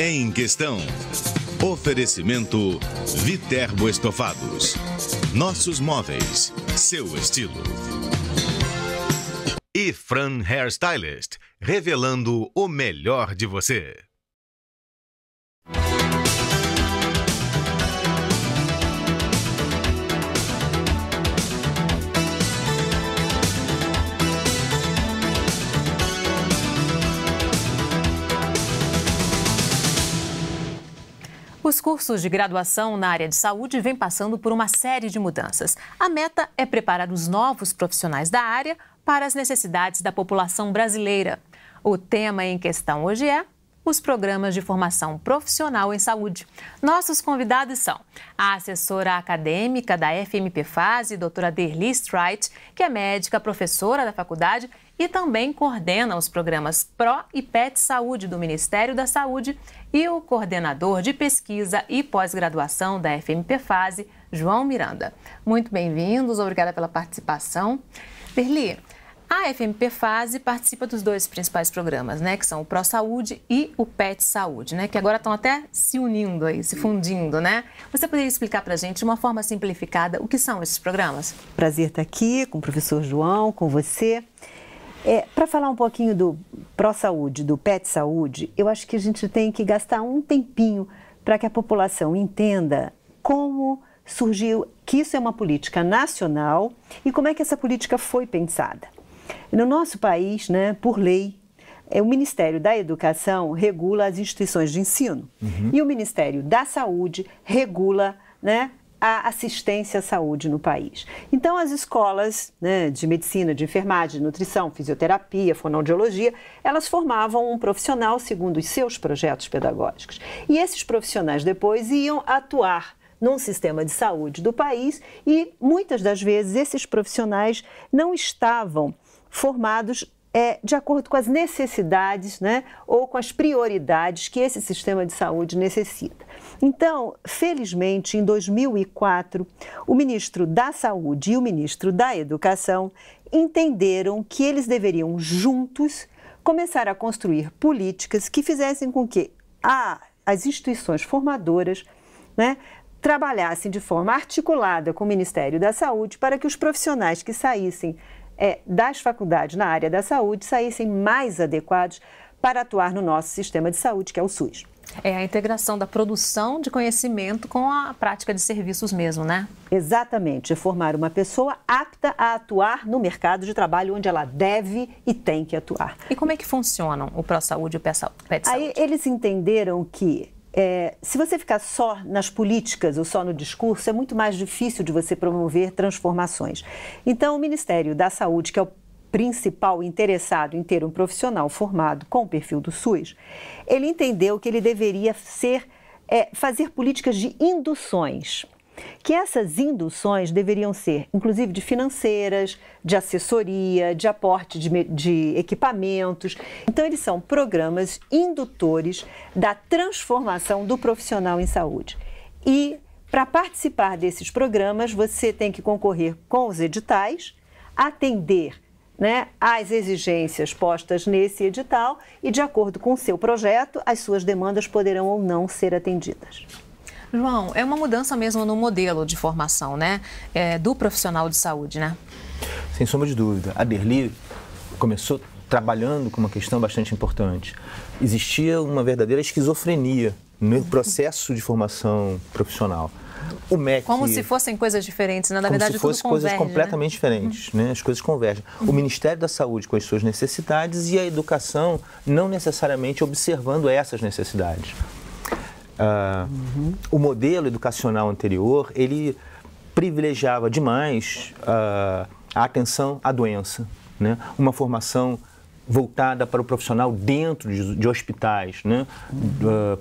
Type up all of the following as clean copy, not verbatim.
Em Questão. Oferecimento Viterbo Estofados. Nossos móveis, seu estilo. E Fran Hairstylist, revelando o melhor de você. Os cursos de graduação na área de saúde vêm passando por uma série de mudanças. A meta é preparar os novos profissionais da área para as necessidades da população brasileira. O tema em questão hoje é os programas de formação profissional em saúde. Nossos convidados são a assessora acadêmica da FMPFase, doutora Derli Streit, que é médica, professora da faculdade e também coordena os programas PRO e PET Saúde do Ministério da Saúde, e o coordenador de pesquisa e pós-graduação da FMPFase, João Miranda. Muito bem-vindos, obrigada pela participação. Derli, a FMPFase participa dos dois principais programas, né, que são o PRO Saúde e o PET Saúde, né, que agora estão até se unindo aí, se fundindo, né? Você poderia explicar para a gente, de uma forma simplificada, o que são esses programas? Prazer estar aqui com o professor João, com você. Para falar um pouquinho do PRO Saúde, do PET Saúde, eu acho que a gente tem que gastar um tempinho para que a população entenda como surgiu, que isso é uma política nacional e como é que essa política foi pensada. No nosso país, né, por lei, o Ministério da Educação regula as instituições de ensino e o Ministério da Saúde regula, né, a assistência à saúde no país. Então, as escolas, né, de medicina, de enfermagem, de nutrição, fisioterapia, fonoaudiologia, elas formavam um profissional segundo os seus projetos pedagógicos. E esses profissionais depois iam atuar num sistema de saúde do país e, muitas das vezes, esses profissionais não estavam formados de acordo com as necessidades, né, ou com as prioridades que esse sistema de saúde necessita. Então, felizmente, em 2004, o ministro da Saúde e o ministro da Educação entenderam que eles deveriam juntos começar a construir políticas que fizessem com que as instituições formadoras, né, trabalhassem de forma articulada com o Ministério da Saúde para que os profissionais que saíssem das faculdades na área da saúde saíssem mais adequados para atuar no nosso sistema de saúde, que é o SUS. É a integração da produção de conhecimento com a prática de serviços mesmo, né? Exatamente, é formar uma pessoa apta a atuar no mercado de trabalho onde ela deve e tem que atuar. E como é que funcionam o PRO Saúde e o PET Saúde? Aí eles entenderam que se você ficar só nas políticas ou só no discurso, é muito mais difícil de você promover transformações. Então, o Ministério da Saúde, que é o principal interessado em ter um profissional formado com o perfil do SUS, ele entendeu que ele deveria fazer políticas de induções, que essas induções deveriam ser, inclusive, de financeiras, de assessoria, de aporte de equipamentos. Então, eles são programas indutores da transformação do profissional em saúde. E, para participar desses programas, você tem que concorrer com os editais, atender, né, às exigências postas nesse edital e, de acordo com o seu projeto, as suas demandas poderão ou não ser atendidas. João, é uma mudança mesmo no modelo de formação, né, do profissional de saúde, né? Sem sombra de dúvida. A Derli começou trabalhando com uma questão bastante importante. Existia uma verdadeira esquizofrenia no processo de formação profissional. O MEC, como se fossem coisas diferentes, né? Na verdade, como se fossem coisas completamente diferentes, né? As coisas convergem. O Ministério da Saúde com as suas necessidades e a educação não necessariamente observando essas necessidades. O modelo educacional anterior, ele privilegiava demais a atenção à doença, né? Uma formação voltada para o profissional dentro de hospitais, né?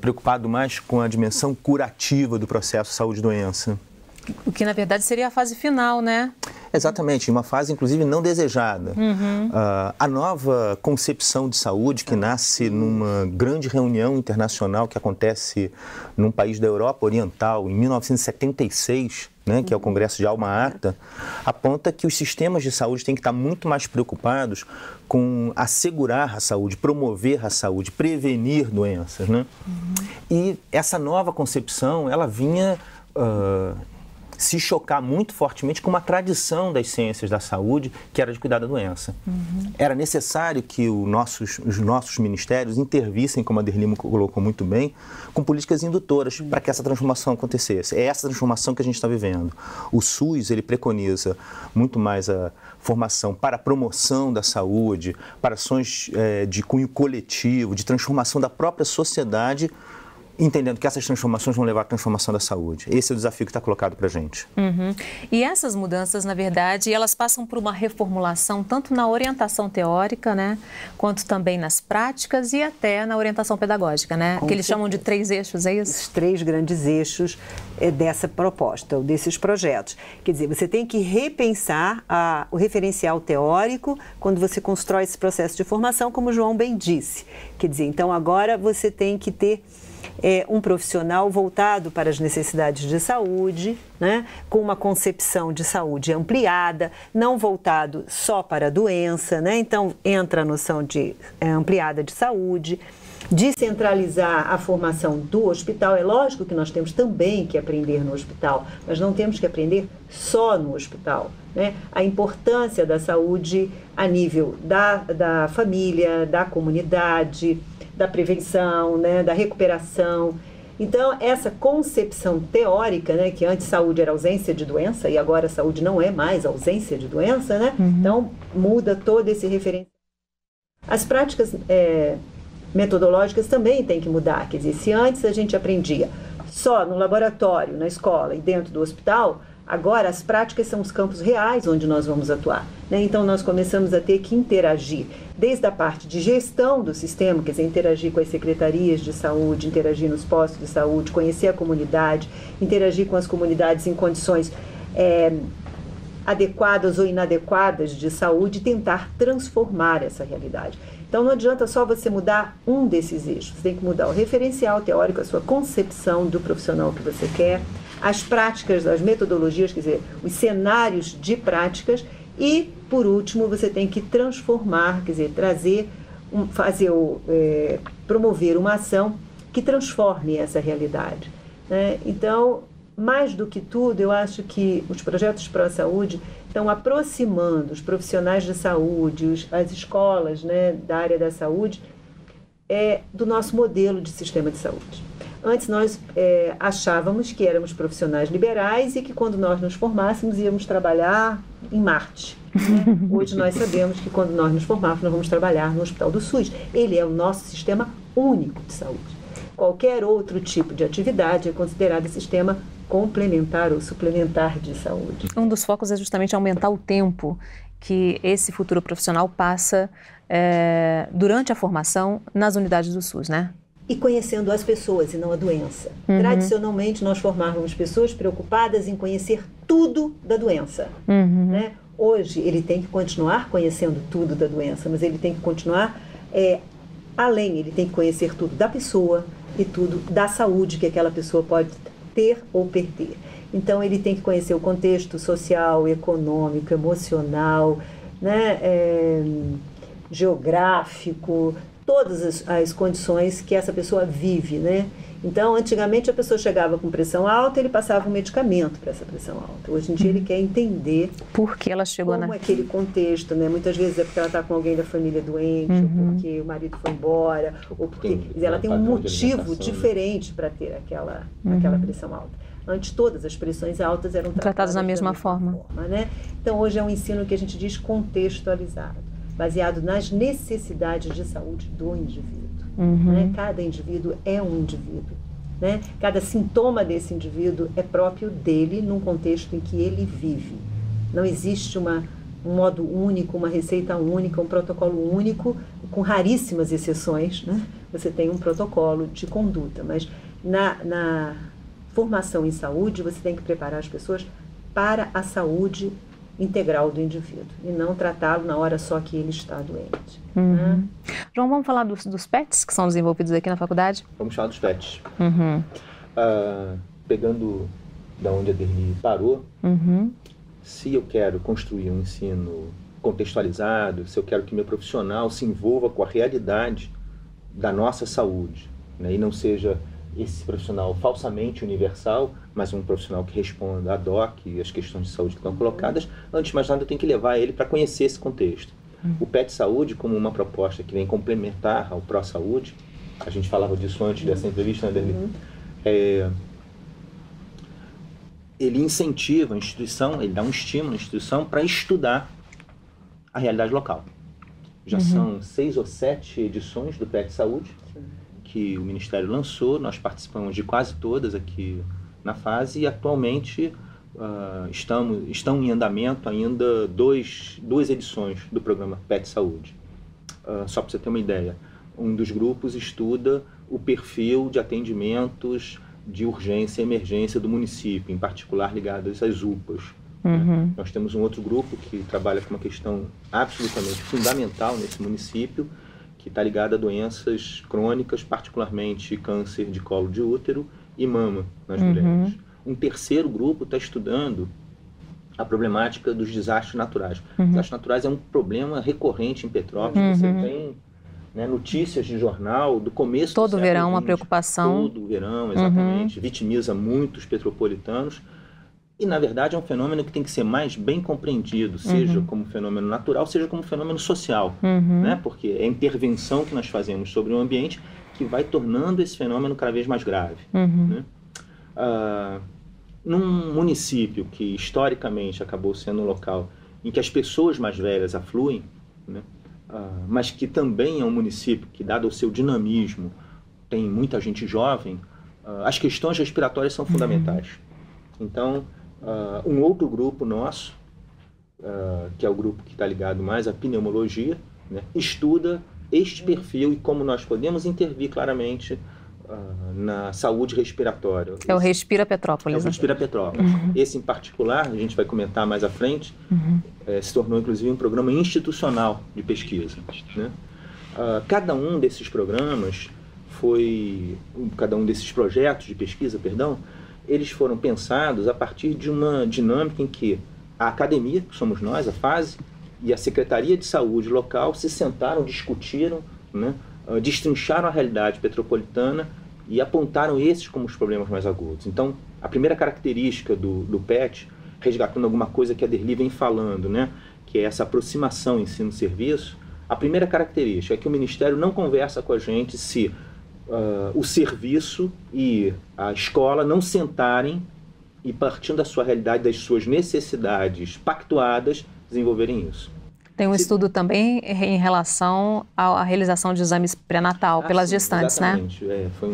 Preocupado mais com a dimensão curativa do processo saúde-doença. O que, na verdade, seria a fase final, né? Exatamente, uma fase, inclusive, não desejada. A nova concepção de saúde, que nasce numa grande reunião internacional que acontece num país da Europa Oriental, em 1976, né, que é o Congresso de Alma-Ata, aponta que os sistemas de saúde têm que estar muito mais preocupados com assegurar a saúde, promover a saúde, prevenir doenças, né? E essa nova concepção, ela vinha se chocar muito fortemente com uma tradição das ciências da saúde, que era de cuidar da doença. Era necessário que os nossos ministérios intervissem, como a Derlimo colocou muito bem, com políticas indutoras para que essa transformação acontecesse. É essa transformação que a gente está vivendo. O SUS, ele preconiza muito mais a formação para a promoção da saúde, para ações de cunho coletivo, de transformação da própria sociedade, entendendo que essas transformações vão levar à transformação da saúde. Esse é o desafio que está colocado para a gente. E essas mudanças, na verdade, elas passam por uma reformulação tanto na orientação teórica, né, quanto também nas práticas e até na orientação pedagógica, né? Que eles chamam de 3 eixos, é isso? Os 3 grandes eixos dessa proposta, ou desses projetos. Quer dizer, você tem que repensar o referencial teórico quando você constrói esse processo de formação, como o João bem disse. Quer dizer, então agora você tem que ter um profissional voltado para as necessidades de saúde, né, com uma concepção de saúde ampliada, não voltado só para a doença, né? Então entra a noção de ampliada de saúde, descentralizar a formação do hospital. É lógico que nós temos também que aprender no hospital, mas não temos que aprender só no hospital, né? A importância da saúde a nível da família, da comunidade, da prevenção, né, da recuperação. Então, essa concepção teórica, né, que antes saúde era ausência de doença e agora saúde não é mais ausência de doença, né? Então, muda todo esse referencial. As práticas metodológicas também têm que mudar. Quer dizer, se antes a gente aprendia só no laboratório, na escola e dentro do hospital, agora as práticas são os campos reais onde nós vamos atuar, né? Então nós começamos a ter que interagir, desde a parte de gestão do sistema, quer dizer, interagir com as secretarias de saúde, interagir nos postos de saúde, conhecer a comunidade, interagir com as comunidades em condições adequadas ou inadequadas de saúde e tentar transformar essa realidade. Então não adianta só você mudar um desses eixos, você tem que mudar o referencial teórico, a sua concepção do profissional que você quer, as práticas, as metodologias, quer dizer, os cenários de práticas e, por último, você tem que transformar, quer dizer, promover uma ação que transforme essa realidade, né? Então, mais do que tudo, eu acho que os projetos pró-saúde estão aproximando os profissionais de saúde, as escolas, né, da área da saúde, do nosso modelo de sistema de saúde. Antes nós achávamos que éramos profissionais liberais e que quando nós nos formássemos íamos trabalhar em Marte, né? Hoje nós sabemos que quando nós nos formarmos nós vamos trabalhar no Hospital do SUS. Ele é o nosso sistema único de saúde. Qualquer outro tipo de atividade é considerado sistema complementar ou suplementar de saúde. Um dos focos é justamente aumentar o tempo que esse futuro profissional passa durante a formação nas unidades do SUS, né? E conhecendo as pessoas e não a doença. Tradicionalmente, nós formávamos pessoas preocupadas em conhecer tudo da doença, né? Hoje, ele tem que continuar conhecendo tudo da doença, mas ele tem que continuar além, ele tem que conhecer tudo da pessoa e tudo da saúde que aquela pessoa pode ter ou perder. Então, ele tem que conhecer o contexto social, econômico, emocional, né? Geográfico, todas as condições que essa pessoa vive, né? Então, antigamente a pessoa chegava com pressão alta, ele passava um medicamento para essa pressão alta. Hoje em dia ele quer entender por que ela chegou, como aquele contexto, né? Muitas vezes é porque ela está com alguém da família doente, ou porque o marido foi embora, ou porque ela tem um motivo diferente para ter aquela pressão alta. Antes todas as pressões altas eram tratadas da mesma forma, né? Então hoje é um ensino que a gente diz contextualizado, baseado nas necessidades de saúde do indivíduo. Né? Cada indivíduo é um indivíduo, né? Cada sintoma desse indivíduo é próprio dele num contexto em que ele vive. Não existe um modo único, uma receita única, um protocolo único, com raríssimas exceções, né? Você tem um protocolo de conduta, mas na formação em saúde você tem que preparar as pessoas para a saúde integral do indivíduo e não tratá-lo na hora só que ele está doente. Né? João, vamos falar dos PETs que são desenvolvidos aqui na faculdade? Vamos falar dos PETs. Pegando da onde a Derli parou, se eu quero construir um ensino contextualizado, se eu quero que meu profissional se envolva com a realidade da nossa saúde, né, e não seja esse profissional falsamente universal, mas um profissional que responda ad hoc às questões de saúde que estão colocadas, antes de mais nada eu tenho que levar ele para conhecer esse contexto. O PET Saúde, como uma proposta que vem complementar ao Pro Saúde, a gente falava disso antes dessa entrevista, né, Derli? Ele incentiva a instituição, ele dá um estímulo à instituição para estudar a realidade local. Já são 6 ou 7 edições do PET Saúde que o Ministério lançou, nós participamos de quase todas aqui na fase e atualmente estão em andamento ainda duas edições do programa PET Saúde. Só para você ter uma ideia, um dos grupos estuda o perfil de atendimentos de urgência e emergência do município, em particular ligados às UPAs. Né? Nós temos um outro grupo que trabalha com uma questão absolutamente fundamental nesse município, que está ligada a doenças crônicas, particularmente câncer de colo de útero e mama nas mulheres. Um terceiro grupo está estudando a problemática dos desastres naturais. Desastres naturais é um problema recorrente em Petrópolis. Você tem, né, notícias de jornal do começo todo do século verão, uma XX, preocupação. Todo verão, exatamente. Vitimiza muitos petropolitanos. E, na verdade, é um fenômeno que tem que ser mais bem compreendido, seja como fenômeno natural, seja como fenômeno social. Né? Porque é a intervenção que nós fazemos sobre o ambiente que vai tornando esse fenômeno cada vez mais grave. Né? Num município que, historicamente, acabou sendo um local em que as pessoas mais velhas afluem, né? Mas que também é um município que, dado o seu dinamismo, tem muita gente jovem, as questões respiratórias são fundamentais. Então, um outro grupo nosso, que é o grupo que está ligado mais à pneumologia, né, estuda este perfil e como nós podemos intervir claramente na saúde respiratória. É o Respira Petrópolis. É o Respira Petrópolis. Esse em particular, a gente vai comentar mais à frente, se tornou inclusive um programa institucional de pesquisa. Né? Cada um desses programas cada um desses projetos de pesquisa, eles foram pensados a partir de uma dinâmica em que a academia, que somos nós, a FASE, e a Secretaria de Saúde local se sentaram, discutiram, né, destrincharam a realidade petropolitana e apontaram esses como os problemas mais agudos. Então, a primeira característica do PET, resgatando alguma coisa que a Derli vem falando, né, que é essa aproximação ensino-serviço, a primeira característica é que o Ministério não conversa com a gente se o serviço e a escola não sentarem e, partindo da sua realidade, das suas necessidades pactuadas, desenvolverem isso. Tem um estudo também em relação à realização de exames pré-natal pelas gestantes, exatamente. Né? Foi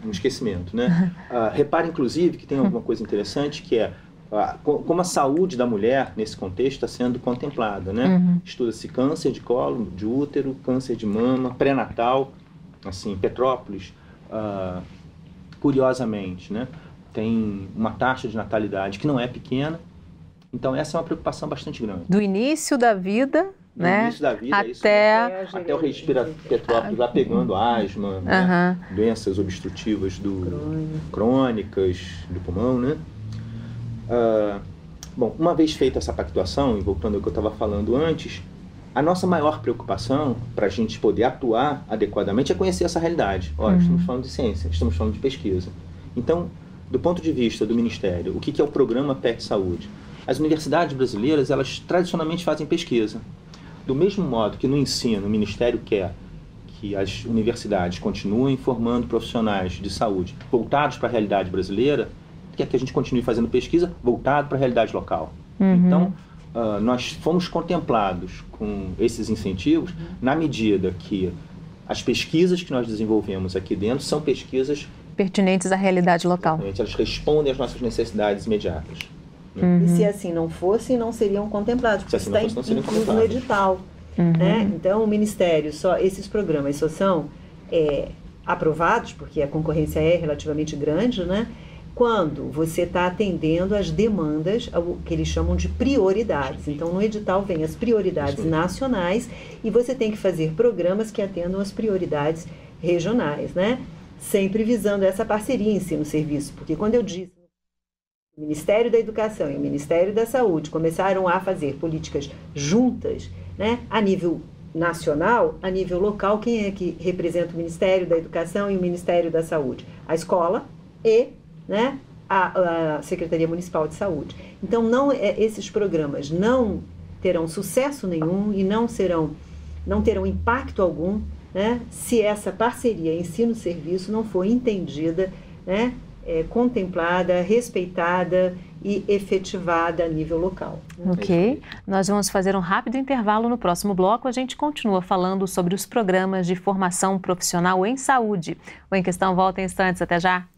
um esquecimento, né? Repare, inclusive, que tem alguma coisa interessante, que é como a saúde da mulher, nesse contexto, está sendo contemplada, né? Estuda-se câncer de colo, de útero, câncer de mama, pré-natal. Assim, Petrópolis, curiosamente, né, tem uma taxa de natalidade que não é pequena, então essa é uma preocupação bastante grande. Do início da vida, né, início da vida, até o Respira Petrópolis vai pegando asma, né, doenças obstrutivas crônicas do pulmão, né. Bom, uma vez feita essa pactuação, e voltando ao que eu estava falando antes, a nossa maior preocupação para a gente poder atuar adequadamente é conhecer essa realidade. Olha, estamos falando de ciência, estamos falando de pesquisa. Então, do ponto de vista do Ministério, o que é o programa PET Saúde? As universidades brasileiras, elas tradicionalmente fazem pesquisa. Do mesmo modo que no ensino o Ministério quer que as universidades continuem formando profissionais de saúde voltados para a realidade brasileira, quer que a gente continue fazendo pesquisa voltado para a realidade local. Então, nós fomos contemplados com esses incentivos na medida que as pesquisas que nós desenvolvemos aqui dentro são pesquisas pertinentes à realidade local. Elas respondem às nossas necessidades imediatas. E se assim não fosse, não seriam contemplados, porque está incluso no edital. Né? Então, o Ministério, esses programas só são aprovados, porque a concorrência é relativamente grande, né? Quando você está atendendo às demandas, o que eles chamam de prioridades. Então, no edital vem as prioridades nacionais e você tem que fazer programas que atendam às prioridades regionais, né? Sempre visando essa parceria ensino-serviço. Porque quando eu disse O Ministério da Educação e o Ministério da Saúde começaram a fazer políticas juntas, né, a nível nacional, a nível local, quem é que representa o Ministério da Educação e o Ministério da Saúde? A escola e, né, a Secretaria Municipal de Saúde. Então, esses programas não terão sucesso nenhum e não terão impacto algum, né, se essa parceria ensino-serviço não for entendida, né, contemplada, respeitada e efetivada a nível local. Ok, nós vamos fazer um rápido intervalo. No próximo bloco a gente continua falando sobre os programas de formação profissional em saúde. O Em Questão volta em instantes, até já.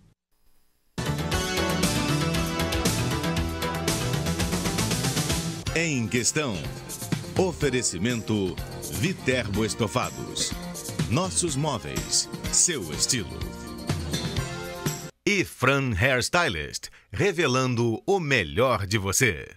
Em Questão, oferecimento Viterbo Estofados, nossos móveis, seu estilo. E Fran Hairstylist, revelando o melhor de você.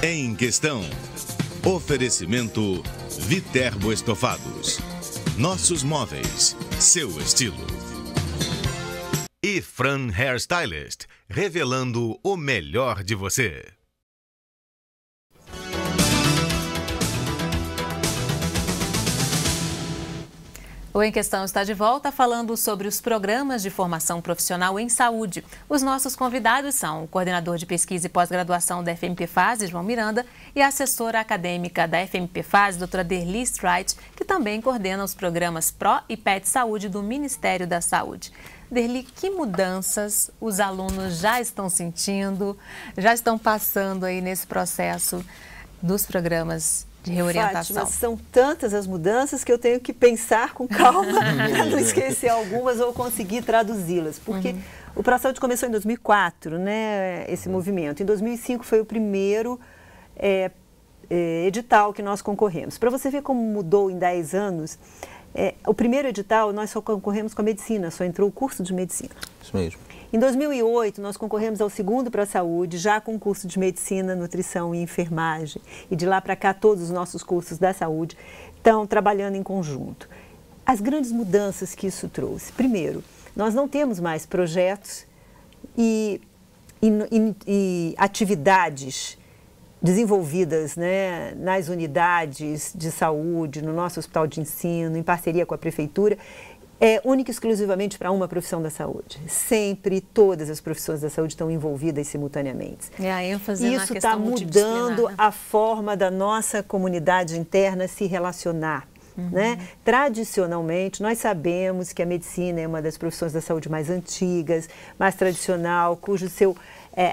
Em Questão, oferecimento Viterbo Estofados, nossos móveis, seu estilo. E Fran Hairstylist, revelando o melhor de você. O Em Questão está de volta falando sobre os programas de formação profissional em saúde. Os nossos convidados são o coordenador de pesquisa e pós-graduação da FMPFase, João Miranda, e a assessora acadêmica da FMPFase, doutora Derli Streit, que também coordena os programas PRO e PET Saúde do Ministério da Saúde. Derli, que mudanças os alunos já estão sentindo, já estão passando aí nesse processo dos programas de reorientação? Fátima, são tantas as mudanças que eu tenho que pensar com calma para não esquecer algumas ou conseguir traduzi-las. Porque o ProSaúde começou em 2004, né, esse movimento. Em 2005 foi o primeiro edital que nós concorremos. Para você ver como mudou em 10 anos, o primeiro edital nós só concorremos com a medicina, só entrou o curso de medicina. Isso mesmo. Em 2008, nós concorremos ao segundo ProSaúde, já com o curso de Medicina, Nutrição e Enfermagem. E de lá para cá, todos os nossos cursos da saúde estão trabalhando em conjunto. As grandes mudanças que isso trouxe. Primeiro, nós não temos mais projetos e atividades desenvolvidas, né, nas unidades de saúde, no nosso hospital de ensino, em parceria com a prefeitura, única e exclusivamente para uma profissão da saúde. Sempre, todas as profissões da saúde estão envolvidas simultaneamente. A ênfase na Isso questão está mudando a forma da nossa comunidade interna se relacionar. Né? Tradicionalmente, nós sabemos que a medicina é uma das profissões da saúde mais antigas, mais tradicional,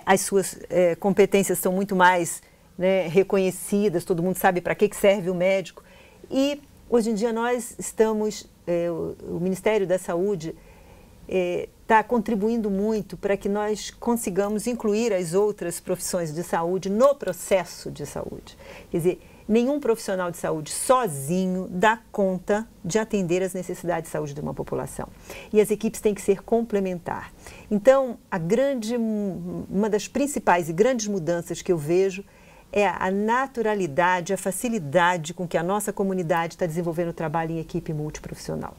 as suas competências são muito mais, né, reconhecidas, todo mundo sabe para que serve o médico. E hoje em dia nós estamos, o Ministério da Saúde está contribuindo muito para que nós consigamos incluir as outras profissões de saúde no processo de saúde. Quer dizer, nenhum profissional de saúde sozinho dá conta de atender às necessidades de saúde de uma população. E as equipes têm que ser complementar. Então, uma das principais e grandes mudanças que eu vejo é a naturalidade, a facilidade com que a nossa comunidade está desenvolvendo o trabalho em equipe multiprofissional.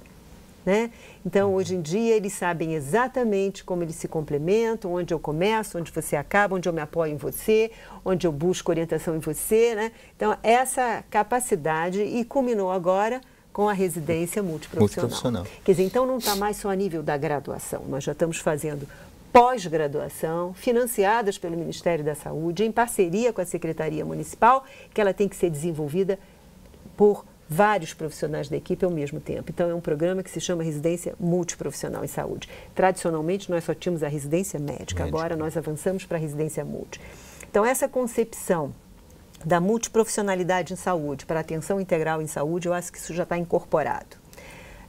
Né? Então, hoje em dia, eles sabem exatamente como eles se complementam, onde eu começo, onde você acaba, onde eu me apoio em você, onde eu busco orientação em você. Né? Então, essa capacidade, e culminou agora com a residência multiprofissional. Quer dizer, então não está mais só a nível da graduação, nós já estamos fazendo pós-graduação, financiadas pelo Ministério da Saúde, em parceria com a Secretaria Municipal, que ela tem que ser desenvolvida por vários profissionais da equipe ao mesmo tempo. Então, é um programa que se chama Residência Multiprofissional em Saúde. Tradicionalmente, nós só tínhamos a residência médica, agora nós avançamos para a residência multi. Então, essa concepção da multiprofissionalidade em saúde, para atenção integral em saúde, eu acho que isso já está incorporado.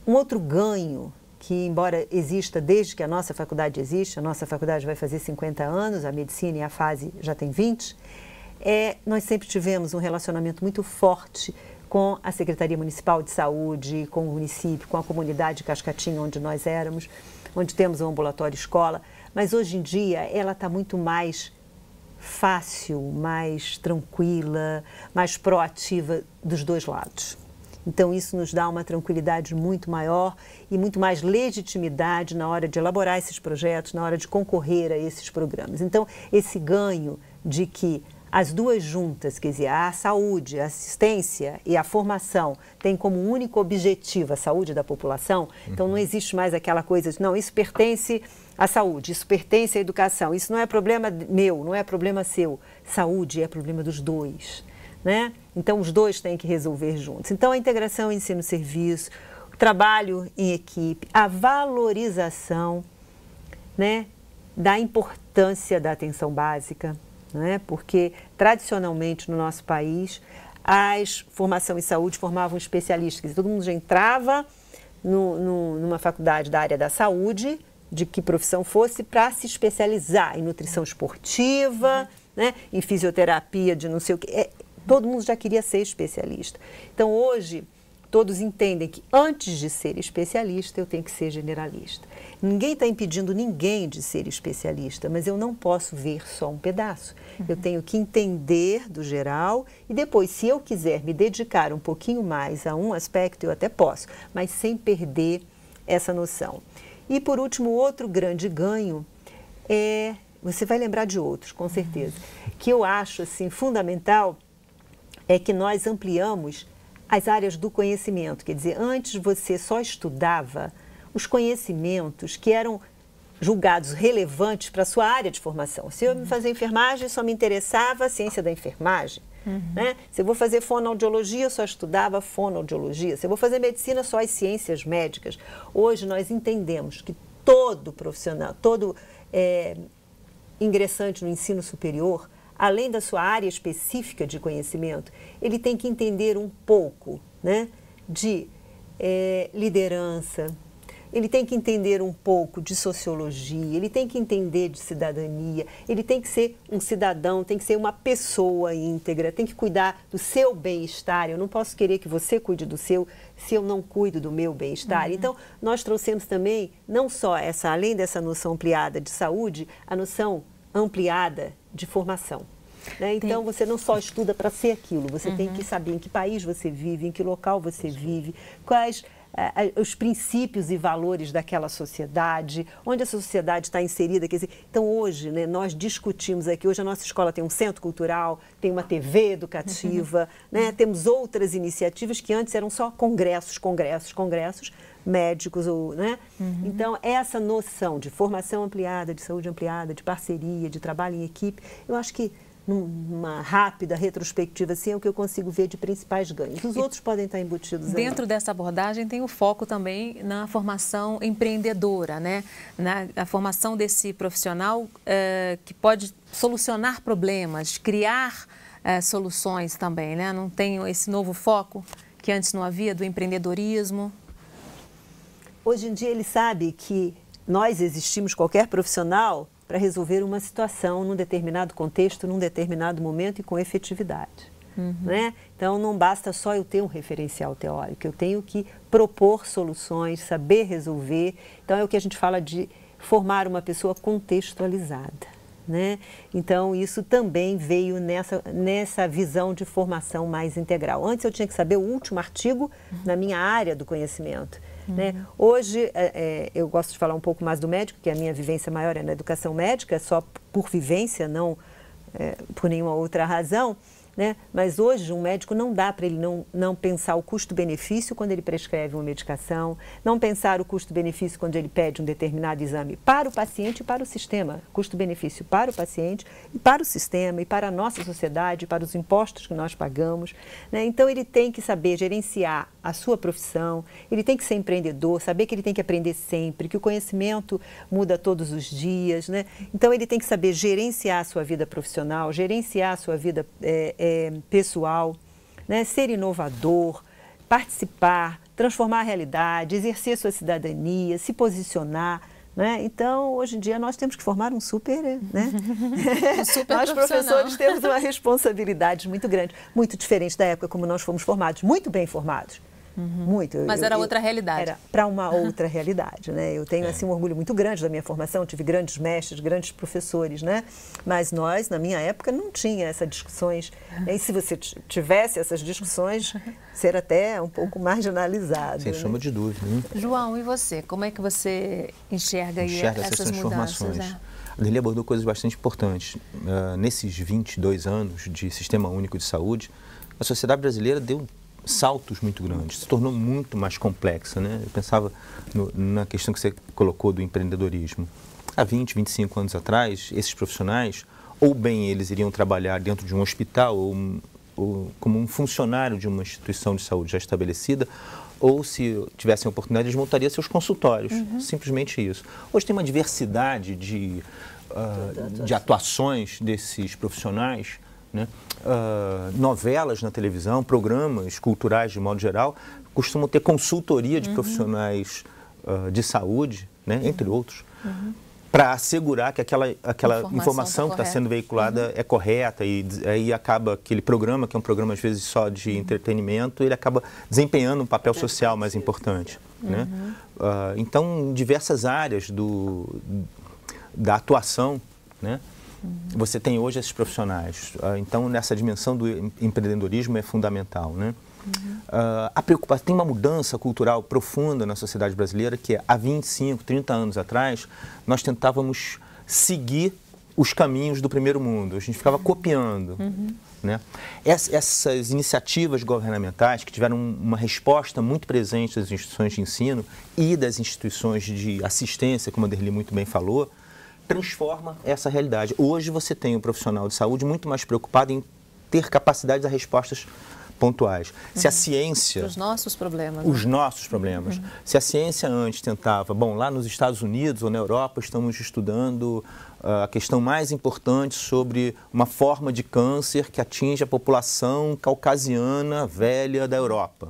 Um outro ganho, que embora exista desde que a nossa faculdade existe, a nossa faculdade vai fazer 50 anos, a medicina e a fase já tem 20, nós sempre tivemos um relacionamento muito forte com a Secretaria Municipal de Saúde, com o município, com a comunidade de Cascatinha, onde nós éramos, onde temos um ambulatório escola, mas hoje em dia ela está muito mais fácil, mais tranquila, mais proativa dos dois lados. Então, isso nos dá uma tranquilidade muito maior e muito mais legitimidade na hora de elaborar esses projetos, na hora de concorrer a esses programas. Então, esse ganho de que as duas juntas, quer dizer, a saúde, a assistência e a formação têm como único objetivo a saúde da população, então não existe mais aquela coisa de, não, isso pertence à saúde, isso pertence à educação, isso não é problema meu, não é problema seu. Saúde é problema dos dois, né? Então, os dois têm que resolver juntos. Então, a integração ensino-serviço, o trabalho em equipe, a valorização, né, da importância da atenção básica, né, porque, tradicionalmente, no nosso país, a formação em saúde formavam especialistas. Todo mundo já entrava numa faculdade da área da saúde, de que profissão fosse, para se especializar em nutrição esportiva, né, em fisioterapia de não sei o quê. Todo mundo já queria ser especialista. Então, hoje, todos entendem que antes de ser especialista, eu tenho que ser generalista. Ninguém está impedindo ninguém de ser especialista, mas eu não posso ver só um pedaço. Eu tenho que entender do geral e depois, se eu quiser me dedicar um pouquinho mais a um aspecto, eu até posso, mas sem perder essa noção. E, por último, outro grande ganho é, você vai lembrar de outros, com certeza, que eu acho assim, fundamental, é que nós ampliamos as áreas do conhecimento. Quer dizer, antes você só estudava os conhecimentos que eram julgados relevantes para a sua área de formação. Se eu me fazer enfermagem, só me interessava a ciência da enfermagem. Né? Se eu vou fazer fonoaudiologia, eu só estudava fonoaudiologia. Se eu vou fazer medicina, só as ciências médicas. Hoje nós entendemos que todo profissional, todo ingressante no ensino superior, além da sua área específica de conhecimento, ele tem que entender um pouco, né, de liderança, ele tem que entender um pouco de sociologia, ele tem que entender de cidadania, ele tem que ser um cidadão, tem que ser uma pessoa íntegra, tem que cuidar do seu bem-estar. Eu não posso querer que você cuide do seu se eu não cuido do meu bem-estar. Então, nós trouxemos também, não só além dessa noção ampliada de saúde, a noção ampliada de formação. Né? Então, você não só estuda para ser aquilo, você tem que saber em que país você vive, em que local você vive, quais os princípios e valores daquela sociedade, onde essa sociedade está inserida. Quer dizer, então, hoje, né, nós discutimos aqui, hoje a nossa escola tem um centro cultural, tem uma TV educativa, né, temos outras iniciativas que antes eram só congressos médicos, né? Então, essa noção de formação ampliada, de saúde ampliada, de parceria, de trabalho em equipe, eu acho que numa rápida retrospectiva assim é o que eu consigo ver de principais ganhos. Os outros podem estar embutidos aí. Dentro dessa abordagem tem o foco também na formação empreendedora, né? Na formação desse profissional que pode solucionar problemas, criar soluções também, né? Não tem esse novo foco que antes não havia do empreendedorismo? Hoje em dia ele sabe que nós existimos, qualquer profissional, para resolver uma situação num determinado contexto, num determinado momento e com efetividade. Né? Então, não basta só eu ter um referencial teórico, eu tenho que propor soluções, saber resolver. Então, é o que a gente fala de formar uma pessoa contextualizada. Né? Então, isso também veio nessa visão de formação mais integral. Antes, eu tinha que saber o último artigo na minha área do conhecimento. Né? Hoje, eu gosto de falar um pouco mais do médico, que a minha vivência maior é na educação médica, só por vivência, não por nenhuma outra razão. Né? Mas hoje um médico não dá para ele não pensar o custo-benefício quando ele prescreve uma medicação, não pensar o custo-benefício quando ele pede um determinado exame para o paciente e para o sistema. Custo-benefício para o paciente e para o sistema e para a nossa sociedade, para os impostos que nós pagamos. Né? Então ele tem que saber gerenciar a sua profissão, ele tem que ser empreendedor, saber que ele tem que aprender sempre, que o conhecimento muda todos os dias. Né? Então ele tem que saber gerenciar a sua vida profissional, gerenciar a sua vida pessoal, né? Ser inovador, participar, transformar a realidade, exercer sua cidadania, se posicionar, né? Então, hoje em dia, nós temos que formar um super, né? super nós, professores, temos uma responsabilidade muito grande, muito diferente da época como nós fomos formados, muito bem formados. Muito. Mas era outra realidade. Era para uma outra realidade, né? Eu tenho assim um orgulho muito grande da minha formação, tive grandes mestres, grandes professores, né? Mas nós, na minha época, não tinha essas discussões. E se você tivesse essas discussões, ser até um pouco marginalizado. Sem sombra de dúvida. Né? João, e você? Como é que você enxerga essas transformações? Mudanças? A Lili abordou coisas bastante importantes. Nesses 22 anos de Sistema Único de Saúde, a sociedade brasileira deu saltos muito grandes, se tornou muito mais complexa, né? Eu pensava na questão que você colocou do empreendedorismo. Há 20, 25 anos atrás, esses profissionais, ou bem eles iriam trabalhar dentro de um hospital ou como um funcionário de uma instituição de saúde já estabelecida, ou se tivessem a oportunidade, eles montariam seus consultórios, simplesmente isso. Hoje tem uma diversidade de atuações desses profissionais, né? Novelas na televisão, programas culturais de modo geral, costumam ter consultoria de profissionais de saúde, né? Entre outros, para assegurar que aquela informação que está sendo veiculada é correta e aí acaba aquele programa, que é um programa às vezes só de entretenimento, ele acaba desempenhando um papel social mais importante. Né? Então, em diversas áreas da atuação, né? Você tem hoje esses profissionais. Então, nessa dimensão do empreendedorismo é fundamental, né? A preocupação, tem uma mudança cultural profunda na sociedade brasileira que há 25, 30 anos atrás, nós tentávamos seguir os caminhos do primeiro mundo. A gente ficava copiando. Né? Essas iniciativas governamentais que tiveram uma resposta muito presente das instituições de ensino e das instituições de assistência, como a Derli muito bem falou, transforma essa realidade. Hoje você tem um profissional de saúde muito mais preocupado em ter capacidade de dar respostas pontuais. Se a ciência... Os nossos problemas. Os nossos problemas. Se a ciência antes tentava... Bom, lá nos Estados Unidos ou na Europa estamos estudando a questão mais importante sobre uma forma de câncer que atinge a população caucasiana velha da Europa.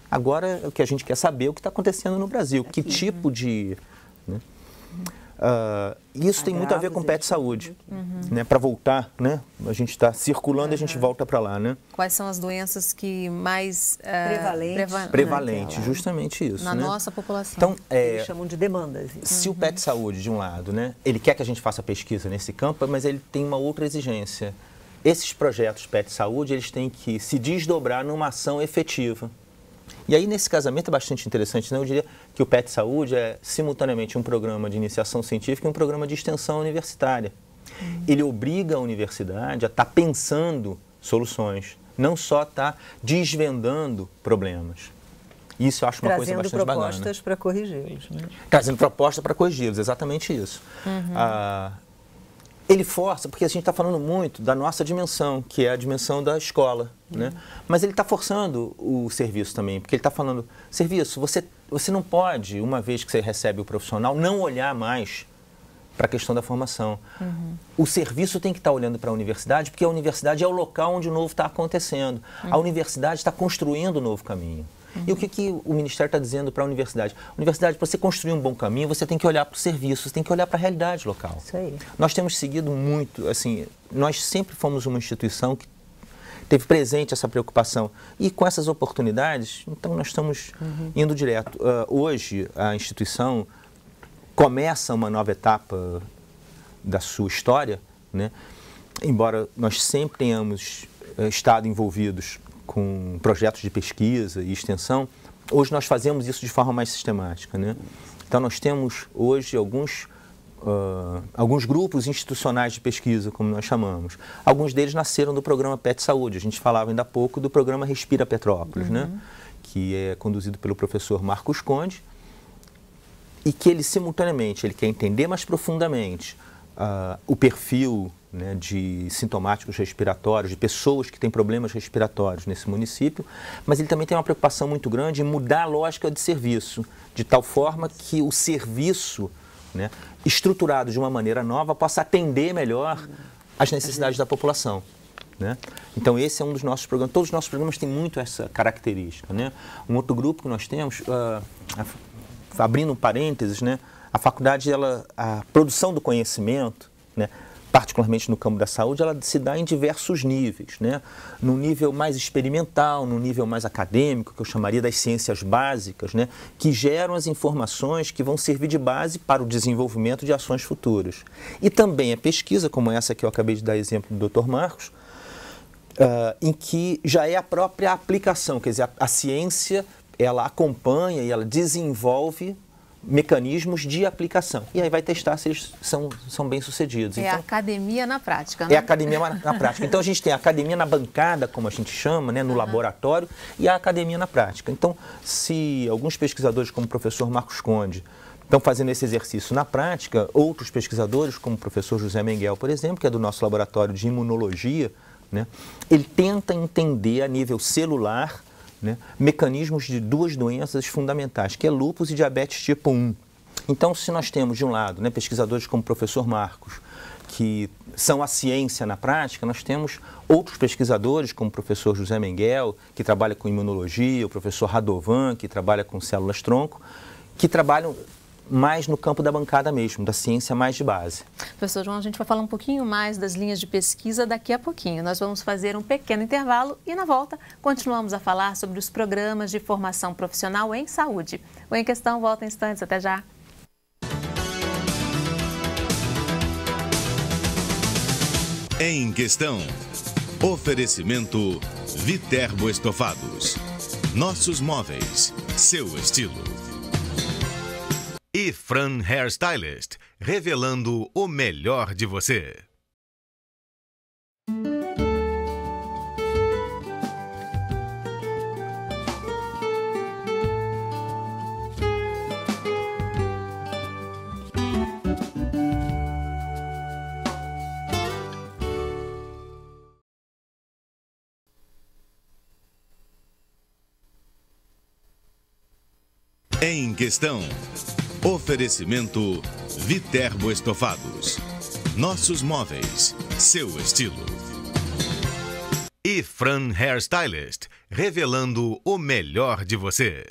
Agora, o que a gente quer saber é o que está acontecendo no Brasil. Que tipo de... Né? Isso tem muito a ver com PET Saúde, né? Para voltar, né? A gente está circulando e a gente volta para lá, né? Quais são as doenças que mais prevalentes, justamente isso. Na né? nossa população. Então, eles chamam de demandas. Se o PET Saúde, de um lado, né? Ele quer que a gente faça pesquisa nesse campo, mas ele tem uma outra exigência. Esses projetos PET Saúde, eles têm que se desdobrar numa ação efetiva. E aí, nesse casamento, é bastante interessante, né? Eu diria que o PET Saúde é, simultaneamente, um programa de iniciação científica e um programa de extensão universitária. Ele obriga a universidade a estar pensando soluções, não só estar desvendando problemas. Isso eu acho uma coisa bastante bacana. Trazendo propostas para corrigi-los. Né? Trazendo propostas para corrigi-los, exatamente isso. Ele força, porque a gente está falando muito da nossa dimensão, que é a dimensão da escola, né? Mas ele está forçando o serviço também, porque ele está falando, serviço, você não pode, uma vez que você recebe o profissional, não olhar mais para a questão da formação. O serviço tem que estar olhando para a universidade, porque a universidade é o local onde o novo está acontecendo. A universidade está construindo um novo caminho. E o que o Ministério está dizendo para a universidade? Universidade, para você construir um bom caminho, você tem que olhar para o serviço, você tem que olhar para a realidade local. Isso aí. Nós temos seguido muito, assim, nós sempre fomos uma instituição que teve presente essa preocupação. E com essas oportunidades, então nós estamos indo direto. Hoje, a instituição começa uma nova etapa da sua história, né? Embora nós sempre tenhamos estado envolvidos com projetos de pesquisa e extensão, hoje nós fazemos isso de forma mais sistemática, né? Então nós temos hoje alguns grupos institucionais de pesquisa, como nós chamamos. Alguns deles nasceram do programa PET Saúde. A gente falava ainda há pouco do programa Respira Petrópolis, né? Que é conduzido pelo professor Marcos Conde, e que ele simultaneamente ele quer entender mais profundamente o perfil, né, de sintomáticos respiratórios, de pessoas que têm problemas respiratórios nesse município, mas ele também tem uma preocupação muito grande em mudar a lógica de serviço, de tal forma que o serviço, né, estruturado de uma maneira nova, possa atender melhor as necessidades da população. Né? Então esse é um dos nossos programas, todos os nossos programas têm muito essa característica. Né? Um outro grupo que nós temos, abrindo um parênteses, né, A faculdade, a produção do conhecimento, né, particularmente no campo da saúde, ela se dá em diversos níveis, né? No nível mais experimental, no nível mais acadêmico, que eu chamaria das ciências básicas, né? Que geram as informações que vão servir de base para o desenvolvimento de ações futuras. E também a pesquisa, como essa que eu acabei de dar exemplo do Dr. Marcos, em que já é a própria aplicação, quer dizer, a ciência, ela acompanha e ela desenvolve mecanismos de aplicação. E aí vai testar se eles são bem-sucedidos. É então, a academia na prática, né? É a academia na prática. Então, a gente tem a academia na bancada, como a gente chama, né, no laboratório, e a academia na prática. Então, se alguns pesquisadores, como o professor Marcos Conde, estão fazendo esse exercício na prática, outros pesquisadores, como o professor José Menguel, por exemplo, que é do nosso laboratório de imunologia, né, ele tenta entender a nível celular, né, mecanismos de duas doenças fundamentais, que é lúpus e diabetes tipo 1. Então, se nós temos, de um lado, né, pesquisadores como o professor Marcos, que são a ciência na prática, nós temos outros pesquisadores, como o professor José Menguel, que trabalha com imunologia, o professor Radovan, que trabalha com células-tronco, que trabalham mais no campo da bancada mesmo, da ciência mais de base. Professor João, a gente vai falar um pouquinho mais das linhas de pesquisa daqui a pouquinho. Nós vamos fazer um pequeno intervalo e, na volta, continuamos a falar sobre os programas de formação profissional em saúde. O Em Questão volta em instantes. Até já! Em Questão. Oferecimento Viterbo Estofados. Nossos móveis, seu estilo. E Fran Hairstylist, revelando o melhor de você. Em Questão. Oferecimento Viterbo Estofados. Nossos móveis, seu estilo. E Fran Hairstylist, revelando o melhor de você.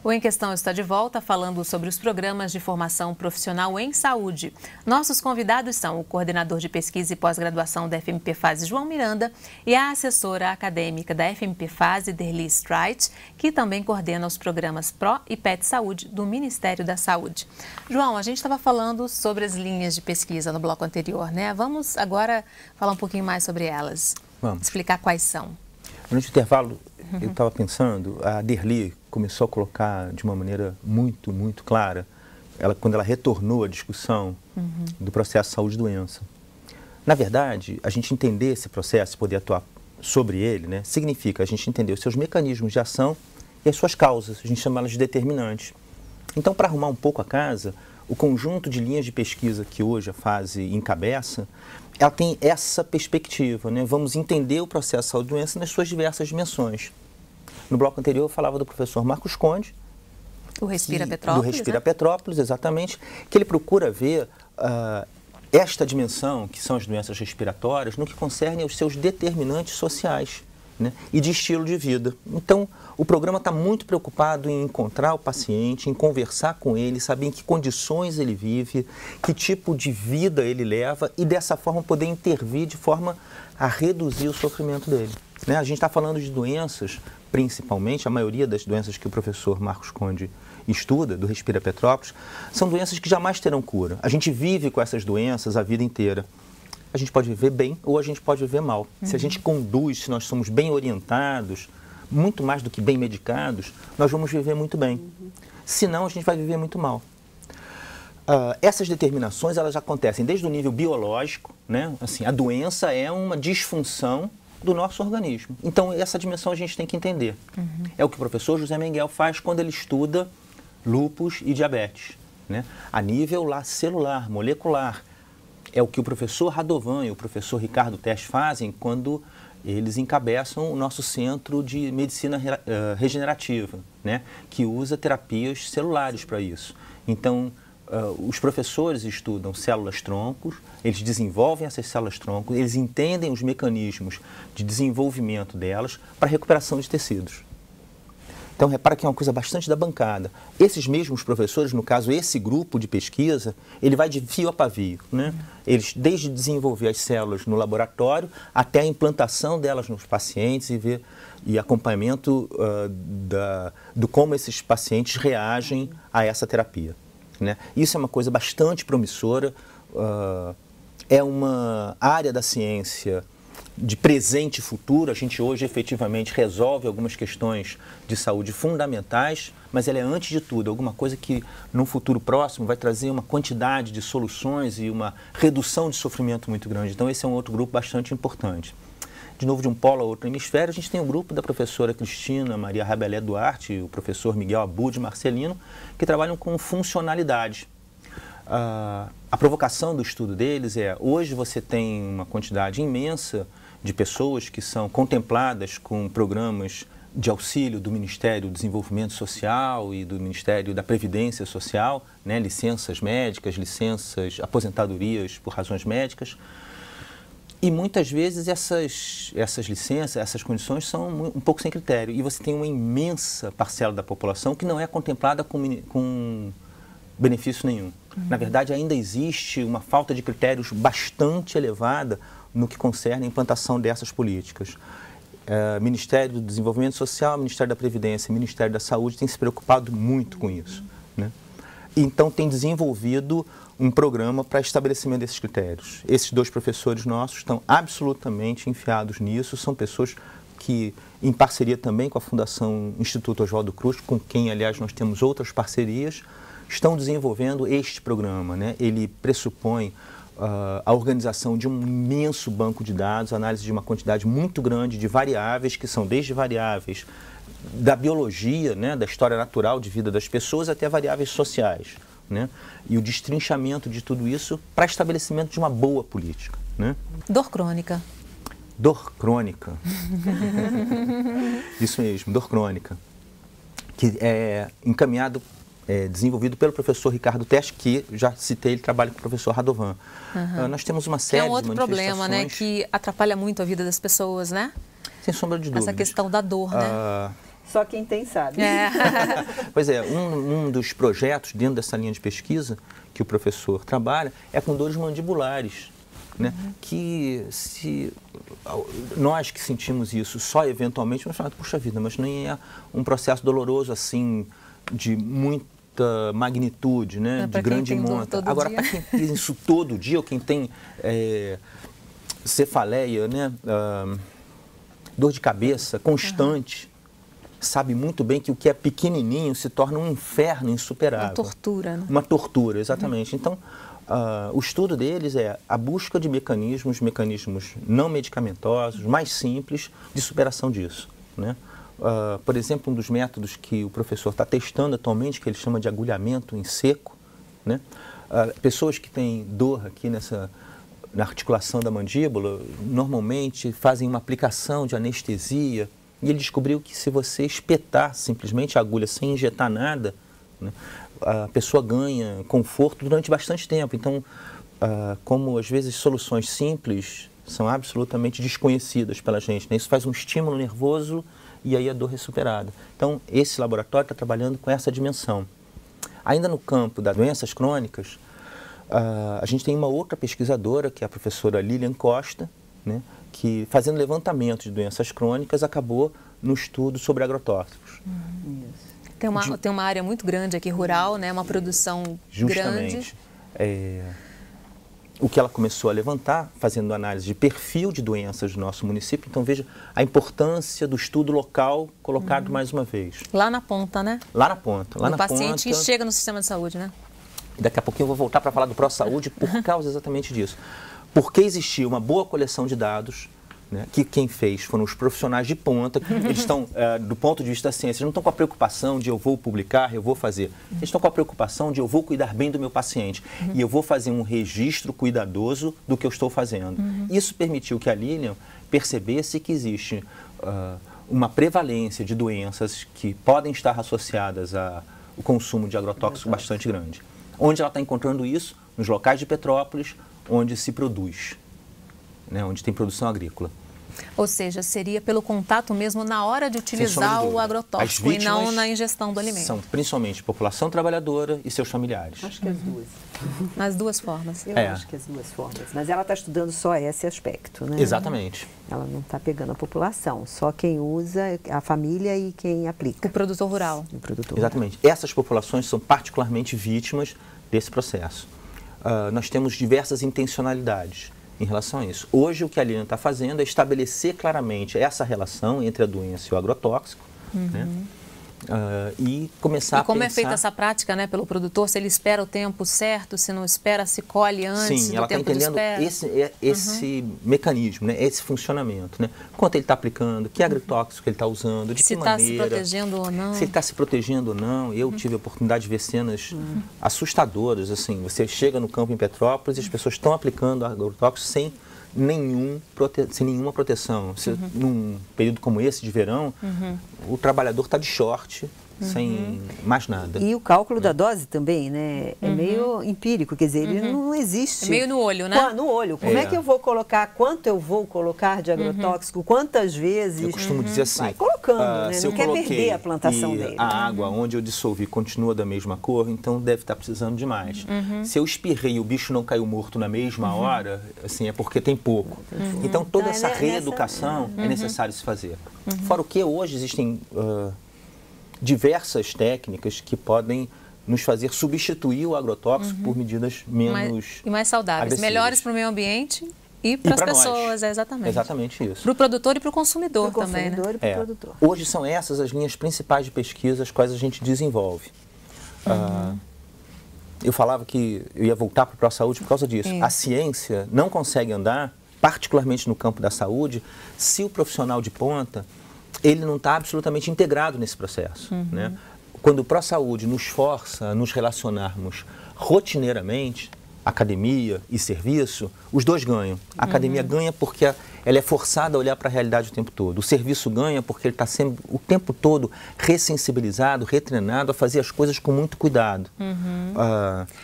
O Em Questão está de volta falando sobre os programas de formação profissional em saúde. Nossos convidados são o coordenador de pesquisa e pós-graduação da FMP-Fase, João Miranda, e a assessora acadêmica da FMP-Fase, Derli Streit, que também coordena os programas PRO e PET Saúde do Ministério da Saúde. João, a gente estava falando sobre as linhas de pesquisa no bloco anterior, né? Vamos agora falar um pouquinho mais sobre elas. Vamos. Explicar quais são. Durante o intervalo, eu estava pensando, a Derli começou a colocar de uma maneira muito, muito clara, quando ela retornou à discussão do processo saúde-doença. Na verdade, a gente entender esse processo, poder atuar sobre ele, né, significa a gente entender os seus mecanismos de ação e as suas causas, a gente chama elas de determinantes. Então, para arrumar um pouco a casa, o conjunto de linhas de pesquisa que hoje a Fase encabeça, ela tem essa perspectiva, né? Vamos entender o processo saúde-doença nas suas diversas dimensões. No bloco anterior eu falava do professor Marcos Conde, o Respira Petrópolis, do Respira Petrópolis, exatamente, que ele procura ver esta dimensão, que são as doenças respiratórias, no que concerne aos seus determinantes sociais, né, e de estilo de vida. Então, o programa está muito preocupado em encontrar o paciente, em conversar com ele, saber em que condições ele vive, que tipo de vida ele leva e, dessa forma, poder intervir de forma a reduzir o sofrimento dele. Né? A gente está falando de doenças, principalmente, a maioria das doenças que o professor Marcos Conde estuda, do Respira Petrópolis, são doenças que jamais terão cura. A gente vive com essas doenças a vida inteira. A gente pode viver bem ou a gente pode viver mal. Se a gente conduz, se nós somos bem orientados, muito mais do que bem medicados, nós vamos viver muito bem. Senão, a gente vai viver muito mal. Essas determinações, elas acontecem desde o nível biológico, né? Assim, a doença é uma disfunção do nosso organismo. Então, essa dimensão a gente tem que entender. É o que o professor José Menguel faz quando ele estuda lúpus e diabetes, né? A nível lá celular, molecular. É o que o professor Radovan e o professor Ricardo Teste fazem quando eles encabeçam o nosso centro de medicina regenerativa, né? Que usa terapias celulares para isso. Então, os professores estudam células-troncos, eles desenvolvem essas células-troncos, eles entendem os mecanismos de desenvolvimento delas para recuperação de tecidos. Então, repara que é uma coisa bastante da bancada. Esses mesmos professores, no caso, esse grupo de pesquisa, ele vai de fio a pavio, né? Eles, desde desenvolver as células no laboratório até a implantação delas nos pacientes e acompanhamento do como esses pacientes reagem a essa terapia, né? Isso é uma coisa bastante promissora, é uma área da ciência de presente e futuro. A gente hoje efetivamente resolve algumas questões de saúde fundamentais, mas ela é, antes de tudo, alguma coisa que no futuro próximo vai trazer uma quantidade de soluções e uma redução de sofrimento muito grande. Então esse é um outro grupo bastante importante. De novo, de um polo a outro hemisfério, a gente tem o grupo da professora Cristina Maria Rabelé Duarte e o professor Miguel Abud Marcelino, que trabalham com funcionalidade. A provocação do estudo deles é, hoje você tem uma quantidade imensa de pessoas que são contempladas com programas de auxílio do Ministério do Desenvolvimento Social e do Ministério da Previdência Social, né, licenças médicas, licenças, aposentadorias por razões médicas. E muitas vezes essas licenças, essas condições são um pouco sem critério. E você tem uma imensa parcela da população que não é contemplada com benefício nenhum. Na verdade, ainda existe uma falta de critérios bastante elevada no que concerne a implantação dessas políticas. Ministério do Desenvolvimento Social, Ministério da Previdência, Ministério da Saúde têm se preocupado muito com isso, né? Então, tem desenvolvido um programa para estabelecimento desses critérios. Esses dois professores nossos estão absolutamente enfiados nisso, são pessoas que, em parceria também com a Fundação Instituto Oswaldo Cruz, com quem, aliás, nós temos outras parcerias, estão desenvolvendo este programa, né? Ele pressupõe a organização de um imenso banco de dados, análise de uma quantidade muito grande de variáveis, que são desde variáveis da biologia, né, da história natural de vida das pessoas, até variáveis sociais, né? E o destrinchamento de tudo isso para estabelecimento de uma boa política, né? Dor crônica. Dor crônica. Isso mesmo, dor crônica. Que é encaminhado, desenvolvido pelo professor Ricardo Teste, que já citei, ele trabalha com o professor Radovan. Nós temos uma série de manifestações... É um outro problema, né, que atrapalha muito a vida das pessoas, né? Sem sombra de dúvidas. Essa questão da dor, né? Só quem tem sabe. Pois é, um dos projetos dentro dessa linha de pesquisa que o professor trabalha é com dores mandibulares, né? Que se nós que sentimos isso só eventualmente, nós falamos, puxa vida, mas nem é um processo doloroso assim, de muita magnitude, né? De grande monta. Agora, para quem tem isso todo dia, ou quem tem cefaleia, né? Dor de cabeça constante, sabe muito bem que o que é pequenininho se torna um inferno insuperável. Uma tortura, né? Uma tortura, exatamente. Então, o estudo deles é a busca de mecanismos não medicamentosos, mais simples, de superação disso, né? Por exemplo, um dos métodos que o professor está testando atualmente, que ele chama de agulhamento em seco, né? Pessoas que têm dor aqui na articulação da mandíbula, normalmente fazem uma aplicação de anestesia, e ele descobriu que se você espetar simplesmente a agulha sem injetar nada, né, a pessoa ganha conforto durante bastante tempo. Então, como às vezes soluções simples são absolutamente desconhecidas pela gente, né? Isso faz um estímulo nervoso e aí a dor é superada. Então, esse laboratório está trabalhando com essa dimensão. Ainda no campo das doenças crônicas, a gente tem uma outra pesquisadora, que é a professora Lilian Costa, né, que, fazendo levantamento de doenças crônicas, acabou no estudo sobre agrotóxicos. Tem uma área muito grande aqui, rural, né, uma produção grande. O que ela começou a levantar, fazendo análise de perfil de doenças do nosso município. Então, veja a importância do estudo local colocado mais uma vez. Lá na ponta, né? Lá na ponta. Lá do paciente que chega no sistema de saúde, né? Daqui a pouquinho eu vou voltar para falar do pró-saúde por causa exatamente disso. Porque existia uma boa coleção de dados, né, que quem fez foram os profissionais de ponta. Eles estão, do ponto de vista da ciência, não estão com a preocupação de eu vou publicar, eu vou fazer. Eles estão com a preocupação de eu vou cuidar bem do meu paciente e eu vou fazer um registro cuidadoso do que eu estou fazendo. Isso permitiu que a Lilian percebesse que existe uma prevalência de doenças que podem estar associadas ao consumo de agrotóxicos bastante grande. Onde ela está encontrando isso? Nos locais de Petrópolis, onde se produz, né? Onde tem produção agrícola. Ou seja, seria pelo contato mesmo na hora de utilizar o agrotóxico e não na ingestão do alimento. São principalmente população trabalhadora e seus familiares. Acho que as duas. Nas duas formas. Eu acho que as duas formas. Mas ela está estudando só esse aspecto, né? Exatamente. Ela não está pegando a população, só quem usa, a família e quem aplica. O produtor rural. O produtor Exatamente. Essas populações são particularmente vítimas desse processo. Nós temos diversas intencionalidades em relação a isso. Hoje, o que a Lilian está fazendo é estabelecer claramente essa relação entre a doença e o agrotóxico, né? E começar a pensar... como é feita essa prática, né, pelo produtor? Se ele espera o tempo certo, se não espera, se colhe antes do tempo de espera? Sim, ela está entendendo esse mecanismo, né, esse funcionamento, né? Quanto ele está aplicando, que agrotóxico ele está usando, de que maneira... Se está se protegendo ou não. Se ele está se protegendo ou não. Eu tive a oportunidade de ver cenas assustadoras, assim. Você chega no campo em Petrópolis e as pessoas estão aplicando agrotóxico sem nenhuma proteção. Num período como esse de verão, o trabalhador está de short, sem mais nada. E o cálculo da dose também, né? É meio empírico, quer dizer, ele não existe. É meio no olho, né? No olho. Como é que eu vou colocar, quanto eu vou colocar de agrotóxico, quantas vezes? Eu costumo dizer assim, vai colocando, né? Se não eu quer coloquei perder a plantação dele. A água onde eu dissolvi continua da mesma cor, então deve estar precisando de mais. Se eu espirrei e o bicho não caiu morto na mesma hora, assim, é porque tem pouco. Então toda essa reeducação é necessário se fazer. Fora o que hoje existem diversas técnicas que podem nos fazer substituir o agrotóxico por medidas menos e mais saudáveis, agressivas. Melhores para o meio ambiente e para as pessoas, exatamente. Exatamente isso. Para o produtor e para o consumidor também, né? E para o produtor. Hoje são essas as linhas principais de pesquisa as quais a gente desenvolve. Eu falava que eu ia voltar para o ProSaúde por causa disso. A ciência não consegue andar, particularmente no campo da saúde, se o profissional de ponta ele não está absolutamente integrado nesse processo, né? Quando o ProSaúde nos força a nos relacionarmos rotineiramente, academia e serviço, os dois ganham. A academia ganha porque ela é forçada a olhar para a realidade o tempo todo. O serviço ganha porque ele está sendo o tempo todo ressensibilizado, retreinado a fazer as coisas com muito cuidado.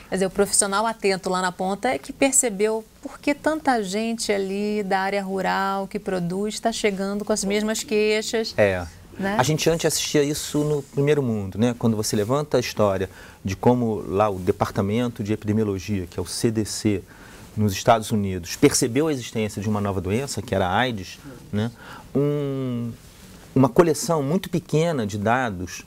Quer dizer, o profissional atento lá na ponta é que percebeu por que tanta gente ali da área rural que produz está chegando com as mesmas queixas. Né? A gente antes assistia isso no Primeiro Mundo, né? Quando você levanta a história de como lá o Departamento de Epidemiologia, que é o CDC, nos Estados Unidos, percebeu a existência de uma nova doença, que era a AIDS, né? Uma coleção muito pequena de dados,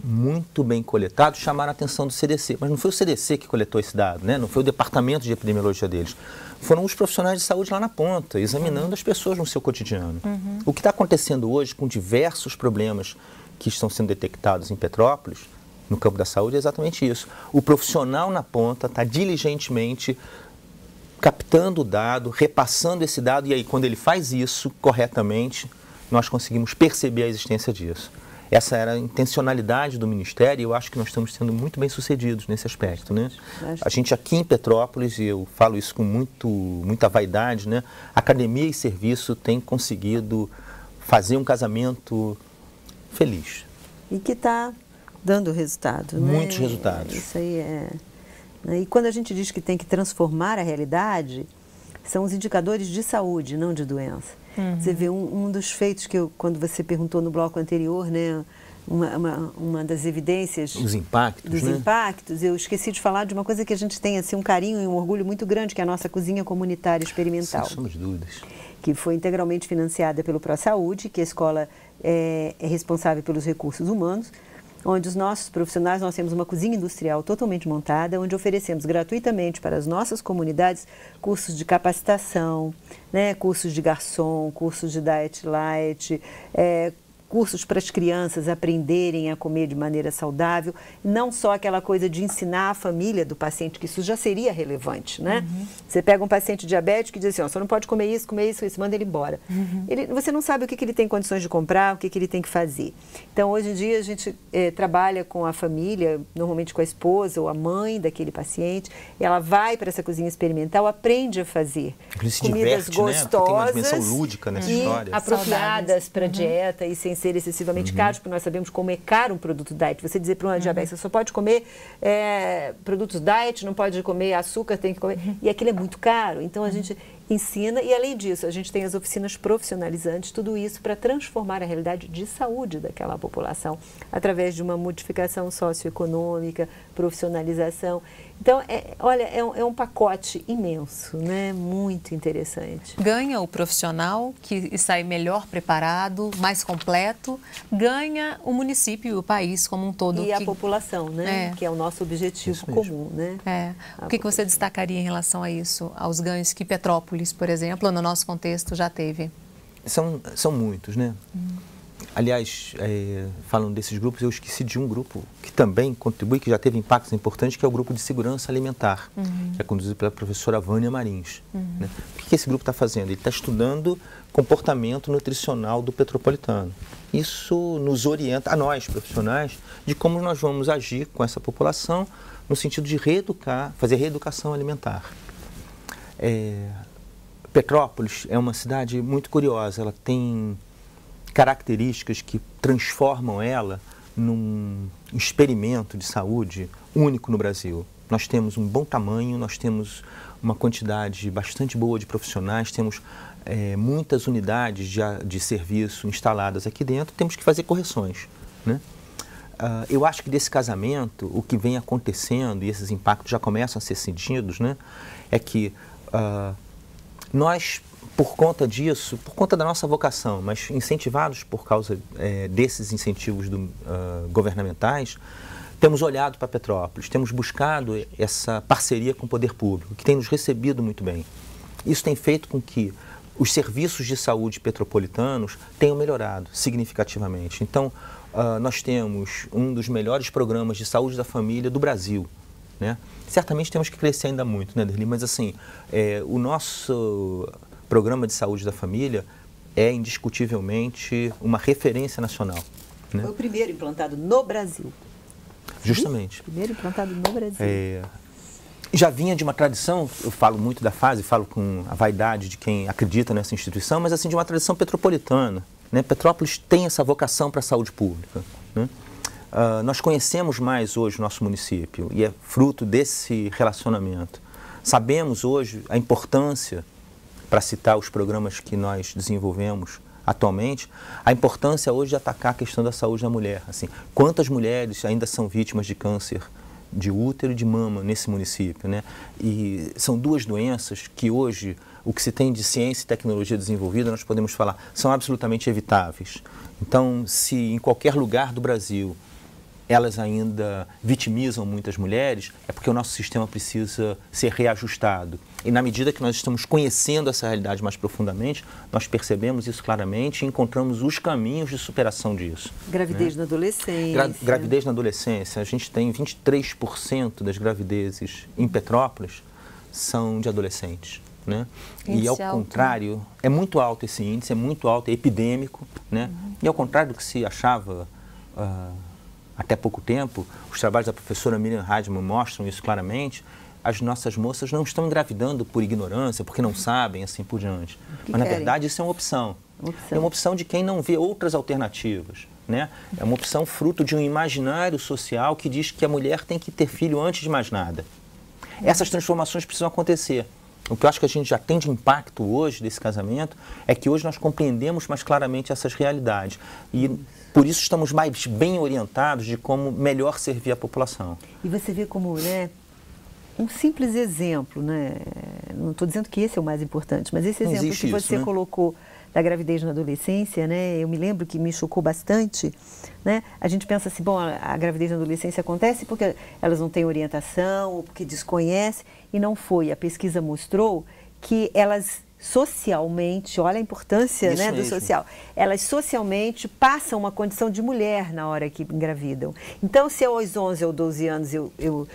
muito bem coletados, chamaram a atenção do CDC. Mas não foi o CDC que coletou esse dado, né? Não foi o Departamento de Epidemiologia deles. Foram os profissionais de saúde lá na ponta, examinando as pessoas no seu cotidiano. O que está acontecendo hoje com diversos problemas que estão sendo detectados em Petrópolis, no campo da saúde, é exatamente isso. O profissional na ponta está diligentemente captando o dado, repassando esse dado, e aí quando ele faz isso corretamente, nós conseguimos perceber a existência disso. Essa era a intencionalidade do Ministério e eu acho que nós estamos sendo muito bem sucedidos nesse aspecto, né? A gente aqui em Petrópolis, e eu falo isso com muita vaidade, né? Academia e serviço têm conseguido fazer um casamento feliz. E que está dando resultado, né? Muitos resultados. Isso aí é... E quando a gente diz que tem que transformar a realidade, são os indicadores de saúde, não de doença. Você vê um dos feitos que quando você perguntou no bloco anterior, né, uma das evidências... Os impactos, dos impactos, eu esqueci de falar de uma coisa que a gente tem assim, um carinho e um orgulho muito grande, que é a nossa cozinha comunitária experimental. Sem sombra de dúvidas. Que foi integralmente financiada pelo ProSaúde, que a escola é responsável pelos recursos humanos, onde os nossos profissionais, nós temos uma cozinha industrial totalmente montada, onde oferecemos gratuitamente para as nossas comunidades cursos de capacitação, né, cursos de garçom, cursos de diet light, cursos para as crianças aprenderem a comer de maneira saudável, não só aquela coisa de ensinar a família do paciente, que isso já seria relevante, né? Você pega um paciente diabético e diz assim, ó, você não pode comer isso, manda ele embora. Você não sabe o que ele tem condições de comprar, o que ele tem que fazer. Então, hoje em dia, a gente trabalha com a família, normalmente com a esposa ou a mãe daquele paciente, ela vai para essa cozinha experimental, aprende a fazer comidas gostosas, né? Tem uma dimensão lúdica nessa história. Apropriadas para a dieta e sem ser excessivamente caros, porque nós sabemos como é caro um produto diet. Você dizer para uma diabética, você só pode comer produtos diet, não pode comer açúcar, tem que comer... E aquilo é muito caro. Então, a gente ensina, e além disso, a gente tem as oficinas profissionalizantes, tudo isso para transformar a realidade de saúde daquela população, através de uma modificação socioeconômica, profissionalização. Então, olha, é um pacote imenso, né? Muito interessante. Ganha o profissional que sai melhor preparado, mais completo, ganha o município e o país como um todo. E a população, né? Que é o nosso objetivo comum, né? O que você destacaria em relação a isso, aos ganhos que Petrópolis, por exemplo, no nosso contexto, já teve? São muitos, né? Aliás, falando desses grupos, eu esqueci de um grupo que também contribui, que já teve impactos importantes, que é o grupo de segurança alimentar, que é conduzido pela professora Vânia Marins. Né? O que esse grupo está fazendo? Ele está estudando comportamento nutricional do petropolitano. Isso nos orienta, a nós, profissionais, de como nós vamos agir com essa população no sentido de reeducar, fazer reeducação alimentar. Petrópolis é uma cidade muito curiosa, ela tem características que transformam ela num experimento de saúde único no Brasil. Nós temos um bom tamanho, nós temos uma quantidade bastante boa de profissionais, temos muitas unidades de serviço instaladas aqui dentro, temos que fazer correções, né? Eu acho que desse casamento, o que vem acontecendo, e esses impactos já começam a ser sentidos, né, é que nós, por conta disso, por conta da nossa vocação, mas incentivados por causa desses incentivos governamentais, temos olhado para Petrópolis, temos buscado essa parceria com o poder público, que tem nos recebido muito bem. Isso tem feito com que os serviços de saúde petropolitanos tenham melhorado significativamente. Então, nós temos um dos melhores programas de saúde da família do Brasil, né? Certamente temos que crescer ainda muito, né, Derli? Mas assim, o nosso programa de saúde da família é indiscutivelmente uma referência nacional, né? Foi o primeiro implantado no Brasil. Justamente. Primeiro implantado no Brasil. Já vinha de uma tradição, eu falo muito da fase, falo com a vaidade de quem acredita nessa instituição, mas assim, de uma tradição petropolitana, né? Petrópolis tem essa vocação para a saúde pública, né? Nós conhecemos mais hoje o nosso município e é fruto desse relacionamento. Sabemos hoje a importância, para citar os programas que nós desenvolvemos atualmente, a importância hoje de atacar a questão da saúde da mulher. Assim, quantas mulheres ainda são vítimas de câncer de útero e de mama nesse município, né? E são duas doenças que hoje, o que se tem de ciência e tecnologia desenvolvida, nós podemos falar, são absolutamente evitáveis. Então, se em qualquer lugar do Brasil elas ainda vitimizam muitas mulheres, é porque o nosso sistema precisa ser reajustado. E na medida que nós estamos conhecendo essa realidade mais profundamente, nós percebemos isso claramente e encontramos os caminhos de superação disso. Gravidez, né? Na adolescência. Gravidez na adolescência. A gente tem 23% das gravidezes em Petrópolis são de adolescentes, né? E ao contrário, é muito alto esse índice, é muito alto, é epidêmico, né? E ao contrário do que se achava até pouco tempo, os trabalhos da professora Miriam Hadman mostram isso claramente, as nossas moças não estão engravidando por ignorância, porque não sabem, assim por diante. Mas, na verdade, isso é uma opção. É uma opção de quem não vê outras alternativas, né? É uma opção fruto de um imaginário social que diz que a mulher tem que ter filho antes de mais nada. Essas transformações precisam acontecer. O que eu acho que a gente já tem de impacto hoje desse casamento é que hoje nós compreendemos mais claramente essas realidades. E por isso estamos mais bem orientados de como melhor servir a população. E você vê como, né, um simples exemplo, né? Não estou dizendo que esse é o mais importante, mas esse exemplo que você colocou da gravidez na adolescência, né? Eu me lembro que me chocou bastante, né? A gente pensa assim, bom, a gravidez na adolescência acontece porque elas não têm orientação ou porque desconhecem, e não foi. A pesquisa mostrou que elas socialmente, olha a importância, né, do social, elas socialmente passam uma condição de mulher na hora que engravidam. Então, se aos 11 ou 12 anos eu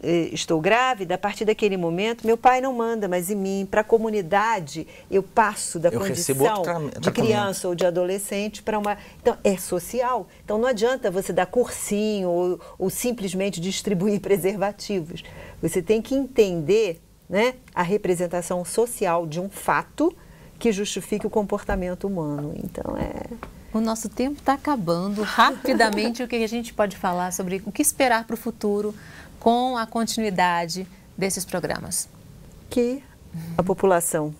estou grávida, a partir daquele momento, meu pai não manda mais em mim, para a comunidade eu passo da condição de criança ou de adolescente para uma... Então, é social. Então, não adianta você dar cursinho ou simplesmente distribuir preservativos. Você tem que entender, né, a representação social de um fato que justifique o comportamento humano. Então, O nosso tempo está acabando. Rapidamente, o que a gente pode falar sobre o que esperar para o futuro com a continuidade desses programas? Que a população,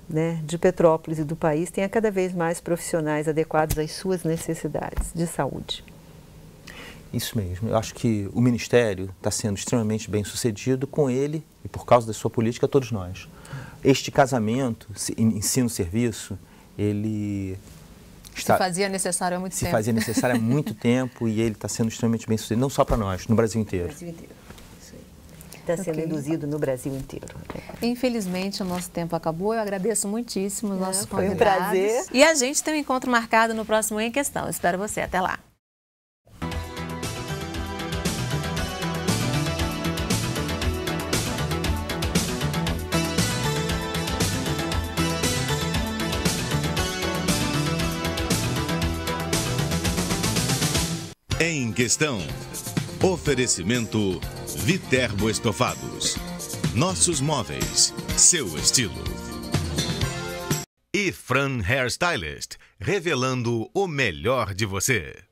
né, de Petrópolis e do país tenha cada vez mais profissionais adequados às suas necessidades de saúde. Isso mesmo. Eu acho que o Ministério está sendo extremamente bem sucedido com ele e por causa da sua política, todos nós. Este casamento, ensino-serviço, ele se fazia necessário há muito tempo. Se fazia necessário há muito tempo e ele está sendo extremamente bem sucedido, não só para nós, no Brasil inteiro. No Brasil inteiro. Está sendo induzido no Brasil inteiro. Infelizmente, o nosso tempo acabou. Eu agradeço muitíssimo os nossos convidados. Foi um prazer. E a gente tem um encontro marcado no próximo Em Questão. Eu espero você. Até lá. Em Questão. Oferecimento Viterbo Estofados. Nossos móveis, seu estilo. E Fran Hairstylist, revelando o melhor de você.